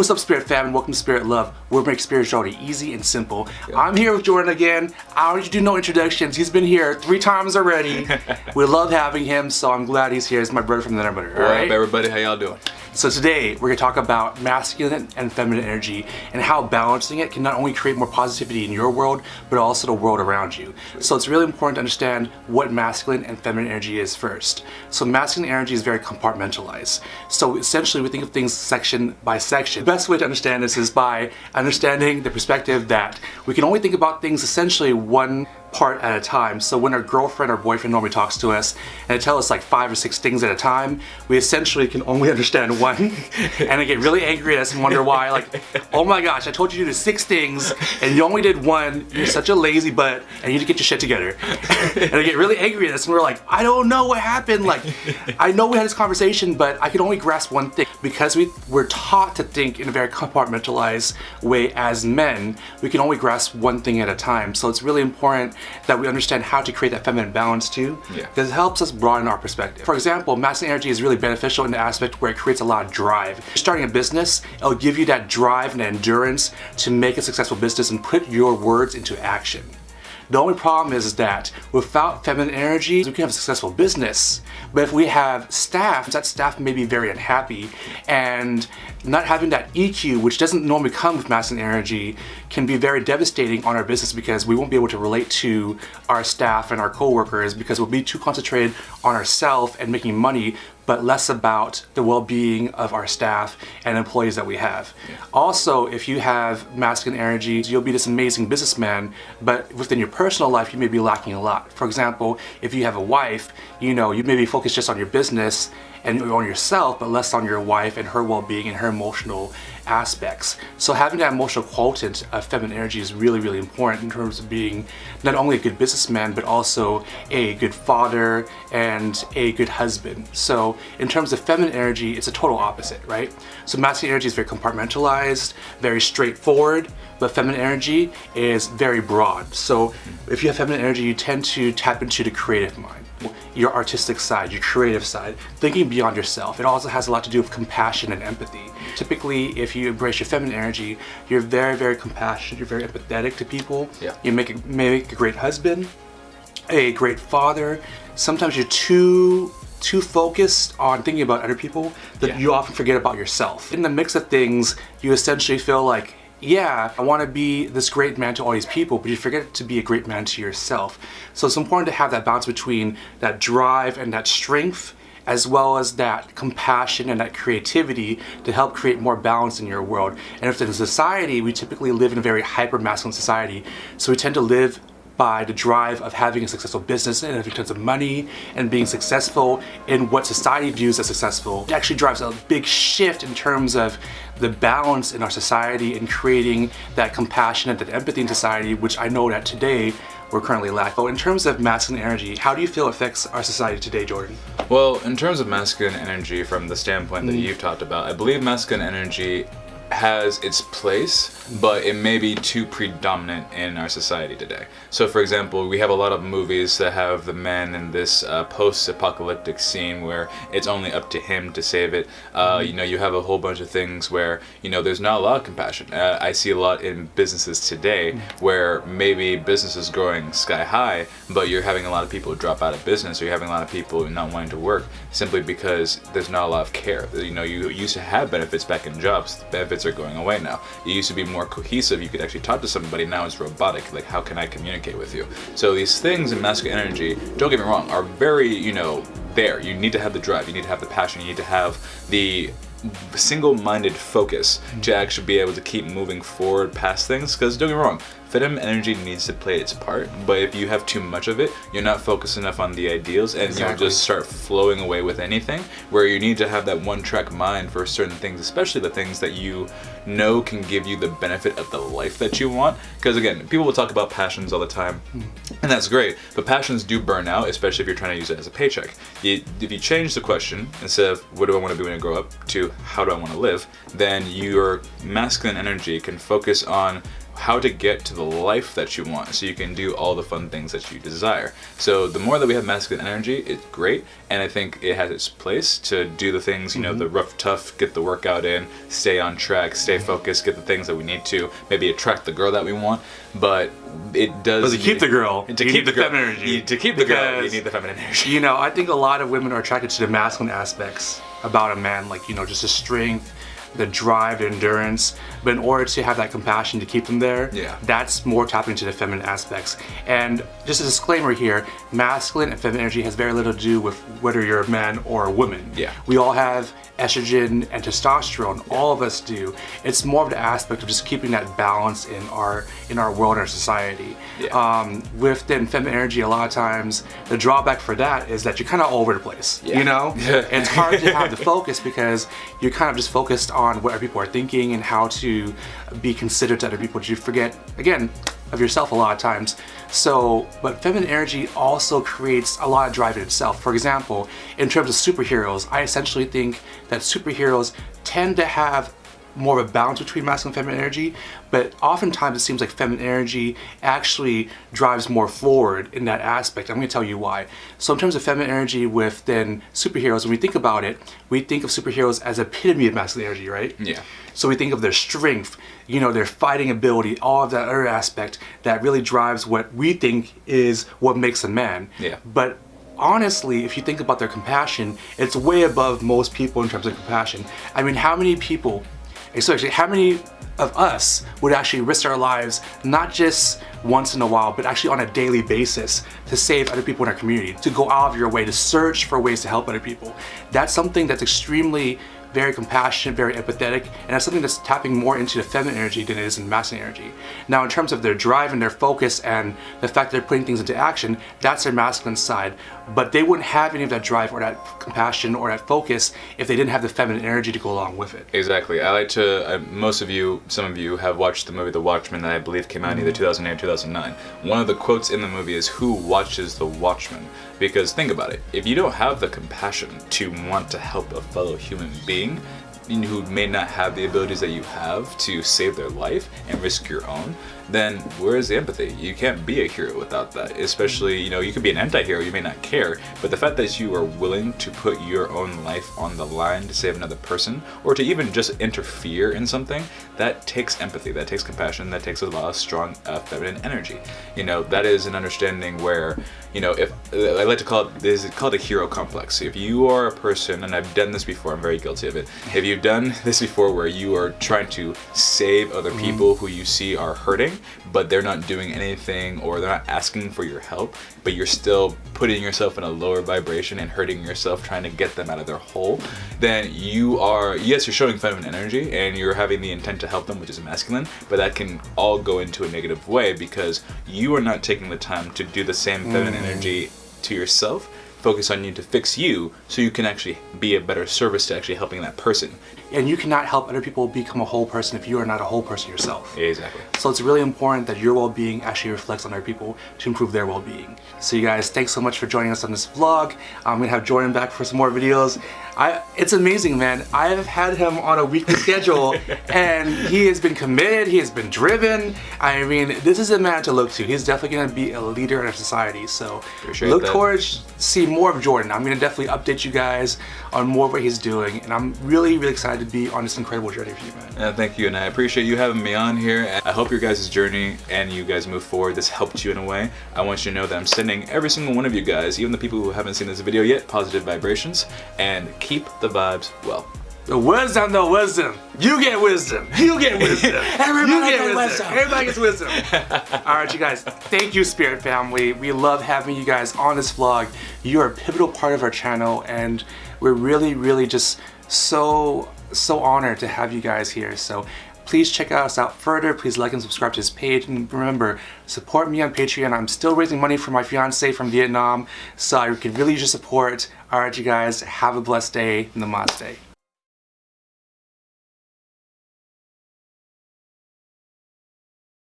What's up, Spirit Fam, and welcome to Spirit Love. We'll make spirituality easy and simple. Yep. I'm here with Jordan again. I don't need to do no introductions. He's been here 3 times already. We love having him, so I'm glad he's here. He's my brother from the neighborhood. All right, everybody, how y'all doing? So today, we're gonna talk about masculine and feminine energy and how balancing it can not only create more positivity in your world, but also the world around you. So it's really important to understand what masculine and feminine energy is first. So masculine energy is very compartmentalized. So essentially, we think of things section by section. The best way to understand this is by understanding the perspective that we can only think about things essentially one part at a time. So when our girlfriend or boyfriend normally talks to us and they tell us like 5 or 6 things at a time, we essentially can only understand one and they get really angry at us and wonder why, like, oh my gosh, I told you to do 6 things and you only did 1, you're such a lazy butt and you need to get your shit together. And they get really angry at us and we're like, I don't know what happened, like, I know we had this conversation but I can only grasp one thing. Because we're taught to think in a very compartmentalized way as men, we can only grasp one thing at a time. So it's really important that we understand how to create that feminine balance too, because it helps us broaden our perspective. For example, masculine energy is really beneficial in the aspect where it creates a lot of drive. If you're starting a business, it'll give you that drive and endurance to make a successful business and put your words into action. The only problem is that without feminine energy, we can have a successful business. But if we have staff, that staff may be very unhappy, and not having that EQ, which doesn't normally come with masculine energy, can be very devastating on our business because we won't be able to relate to our staff and our coworkers because we'll be too concentrated on ourselves and making money, but less about the well-being of our staff and employees that we have. Also, if you have masculine energy, you'll be this amazing businessman, but within your personal life, you may be lacking a lot. For example, if you have a wife, you may be focused just on your business and on yourself, but less on your wife and her well-being and her emotional aspects. So having that emotional quotient of feminine energy is really, really important in terms of being not only a good businessman, but also a good father and a good husband. So in terms of feminine energy, it's a total opposite, right? So masculine energy is very compartmentalized, very straightforward, but feminine energy is very broad. So if you have feminine energy, you tend to tap into the creative mind, your artistic side, your creative side, thinking beyond yourself. It also has a lot to do with compassion and empathy. Typically, if you embrace your feminine energy, you're very, very compassionate, you're very empathetic to people. You make a great husband, a great father. Sometimes you're too focused on thinking about other people that you often forget about yourself. In the mix of things, you essentially feel like, yeah, I want to be this great man to all these people, but you forget to be a great man to yourself. So it's important to have that balance between that drive and that strength, as well as that compassion and that creativity to help create more balance in your world. And if in society, we typically live in a very hyper-masculine society, so we tend to live by the drive of having a successful business and having tons of money and being successful in what society views as successful. It actually drives a big shift in terms of the balance in our society and creating that compassion and that empathy in society, which I know that today we're currently lacking. So in terms of masculine energy, how do you feel it affects our society today, Jordan? Well, in terms of masculine energy from the standpoint that you've talked about, I believe masculine energy has its place, but it may be too predominant in our society today. So for example, we have a lot of movies that have the man in this post-apocalyptic scene where it's only up to him to save it. You have a whole bunch of things where there's not a lot of compassion. I see a lot in businesses today where maybe business is growing sky high, but you're having a lot of people drop out of business, or you're having a lot of people not wanting to work simply because there's not a lot of care. You used to have benefits back in jobs. Benefits are going away now. It used to be more cohesive. You could actually talk to somebody. Now it's robotic. Like, how can I communicate with you? So these things in masculine energy, don't get me wrong, are very, there. You need to have the drive. You need to have the passion. You need to have the single-minded focus to actually be able to keep moving forward past things. Because don't get me wrong, feminine energy needs to play its part, but if you have too much of it, you're not focused enough on the ideals, and you'll just start flowing away with anything, where you need to have that one-track mind for certain things, especially the things that you know can give you the benefit of the life that you want. Because again, people will talk about passions all the time, and that's great, but passions do burn out, especially if you're trying to use it as a paycheck. If you change the question, instead of what do I want to be when I grow up, to how do I want to live, then your masculine energy can focus on how to get to the life that you want so you can do all the fun things that you desire. So the more that we have masculine energy, it's great, and I think it has its place to do the things, you know, the rough, tough, get the workout in, stay on track, stay focused, get the things that we need to, maybe attract the girl that we want, but it does... But to keep the girl, to keep the feminine energy. To keep the girl, you need the feminine energy. You know, I think a lot of women are attracted to the masculine aspects about a man, like, you know, just the strength, the drive, the endurance, but in order to have that compassion to keep them there, that's more tapping into the feminine aspects. And just a disclaimer here, masculine and feminine energy has very little to do with whether you're a man or a woman. We all have estrogen and testosterone, all of us do. It's more of the aspect of just keeping that balance in our world and our society. With the feminine energy, a lot of times the drawback for that is that you're kind of all over the place. You know, it's hard to have the focus because you're kind of just focused on what other people are thinking and how to be considerate to other people. You forget, again, of yourself a lot of times. So, but feminine energy also creates a lot of drive in itself. For example, in terms of superheroes, I essentially think that superheroes tend to have more of a balance between masculine and feminine energy, but oftentimes it seems like feminine energy actually drives more forward in that aspect. I'm going to tell you why. So in terms of feminine energy within superheroes, when we think about it, we think of superheroes as epitome of masculine energy, right? So we think of their strength, you know, their fighting ability, all of that other aspect that really drives what we think is what makes a man. But honestly, if you think about their compassion, it's way above most people in terms of compassion. I mean, how many people, especially how many of us would actually risk our lives not just once in a while, but actually on a daily basis to save other people in our community, to go out of your way to search for ways to help other people? That's something that's extremely very compassionate, very empathetic, and that's something that's tapping more into the feminine energy than it is in masculine energy. Now, in terms of their drive and their focus and the fact that they're putting things into action, that's their masculine side. But they wouldn't have any of that drive or that compassion or that focus if they didn't have the feminine energy to go along with it. Exactly. I like to, most of you, some of you have watched the movie The Watchmen that I believe came out in either 2008 or 2009. One of the quotes in the movie is, "Who watches the Watchmen?" Because think about it, if you don't have the compassion to want to help a fellow human being who may not have the abilities that you have to save their life and risk your own, then where is the empathy? You can't be a hero without that. Especially, you know, you could be an anti-hero, you may not care, but the fact that you are willing to put your own life on the line to save another person, or to even just interfere in something, that takes empathy, that takes compassion, that takes a lot of strong feminine energy. You know, that is an understanding where, you know, if I like to call it, this is called a hero complex. If you are a person, and I've done this before, I'm very guilty of it. If you've done this before where you are trying to save other people who you see are hurting, but they're not doing anything or they're not asking for your help, but you're still putting yourself in a lower vibration and hurting yourself trying to get them out of their hole, then you are, yes, you're showing feminine energy and you're having the intent to help them, which is masculine, but that can all go into a negative way because you are not taking the time to do the same feminine energy to yourself, focus on you to fix you so you can actually be a better service to actually helping that person. And you cannot help other people become a whole person if you are not a whole person yourself. Exactly. So it's really important that your well-being actually reflects on other people to improve their well-being. So you guys, thanks so much for joining us on this vlog. I'm gonna have Jordan back for some more videos. It's amazing, man. I have had him on a weekly schedule and he has been committed, he has been driven. I mean, this is a man to look to. He's definitely gonna be a leader in our society. So look towards see more of Jordan. I'm gonna definitely update you guys on more of what he's doing, and I'm really, really excited to be on this incredible journey for you, man. Thank you, and I appreciate you having me on here. I hope your guys' journey and you guys move forward. This helped you in a way. I want you to know that I'm sending every single one of you guys, even the people who haven't seen this video yet, positive vibrations, and keep the vibes well. The wisdom, the wisdom. You get wisdom. You get wisdom. Everybody gets wisdom. Everybody gets wisdom. All right, you guys. Thank you, Spirit Family. We love having you guys on this vlog. You are a pivotal part of our channel, and we're really, really just so honored to have you guys here. So please check us out further. Please like and subscribe to this page. And remember, support me on Patreon. I'm still raising money for my fiance from Vietnam, so I could really use your support. All right, you guys. Have a blessed day. Namaste.